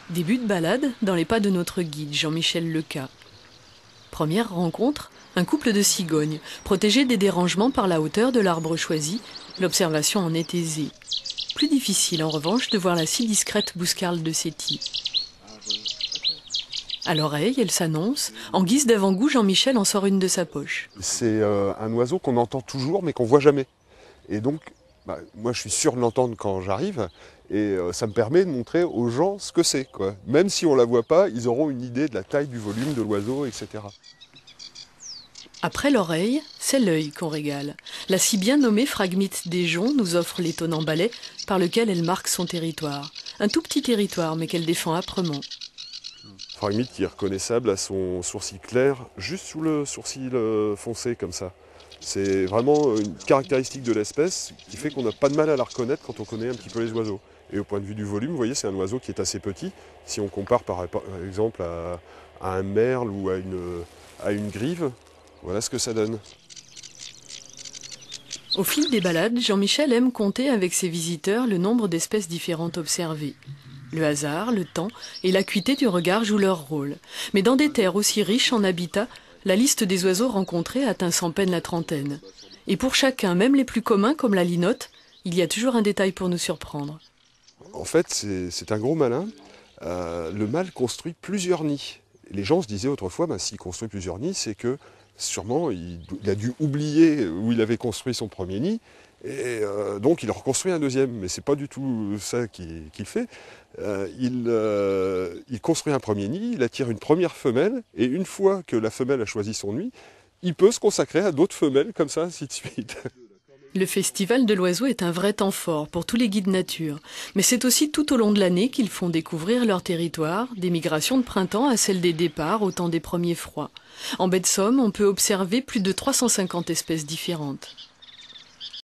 Début de balade dans les pas de notre guide Jean-Michel Leca. Première rencontre, un couple de cigognes, protégés des dérangements par la hauteur de l'arbre choisi, l'observation en est aisée. Plus difficile en revanche de voir la si discrète bouscarle de Séti. À l'oreille, elle s'annonce. En guise d'avant-goût, Jean-Michel en sort une de sa poche. C'est un oiseau qu'on entend toujours mais qu'on voit jamais. Et donc, moi je suis sûr de l'entendre quand j'arrive et ça me permet de montrer aux gens ce que c'est, quoi. Même si on ne la voit pas, ils auront une idée de la taille, du volume de l'oiseau, etc. Après l'oreille, c'est l'œil qu'on régale. La si bien nommée phragmite des joncs nous offre l'étonnant balai par lequel elle marque son territoire. Un tout petit territoire mais qu'elle défend âprement. Phragmite qui est reconnaissable à son sourcil clair, juste sous le sourcil foncé comme ça. C'est vraiment une caractéristique de l'espèce qui fait qu'on n'a pas de mal à la reconnaître quand on connaît un petit peu les oiseaux. Et au point de vue du volume, vous voyez, c'est un oiseau qui est assez petit. Si on compare par exemple à un merle ou à une grive, voilà ce que ça donne. Au fil des balades, Jean-Michel aime compter avec ses visiteurs le nombre d'espèces différentes observées. Le hasard, le temps et l'acuité du regard jouent leur rôle. Mais dans des terres aussi riches en habitat, la liste des oiseaux rencontrés atteint sans peine la trentaine. Et pour chacun, même les plus communs comme la linotte, il y a toujours un détail pour nous surprendre. En fait, c'est un gros malin. Le mâle construit plusieurs nids. Les gens se disaient autrefois, s'il construit plusieurs nids, c'est que sûrement il a dû oublier où il avait construit son premier nid, et donc il en reconstruit un deuxième. Mais c'est pas du tout ça qu'il fait. Il construit un premier nid, il attire une première femelle, et une fois que la femelle a choisi son nid, il peut se consacrer à d'autres femelles, comme ça, ainsi de suite. Le festival de l'oiseau est un vrai temps fort pour tous les guides nature. Mais c'est aussi tout au long de l'année qu'ils font découvrir leur territoire, des migrations de printemps à celles des départs au temps des premiers froids. En baie de Somme, on peut observer plus de 350 espèces différentes.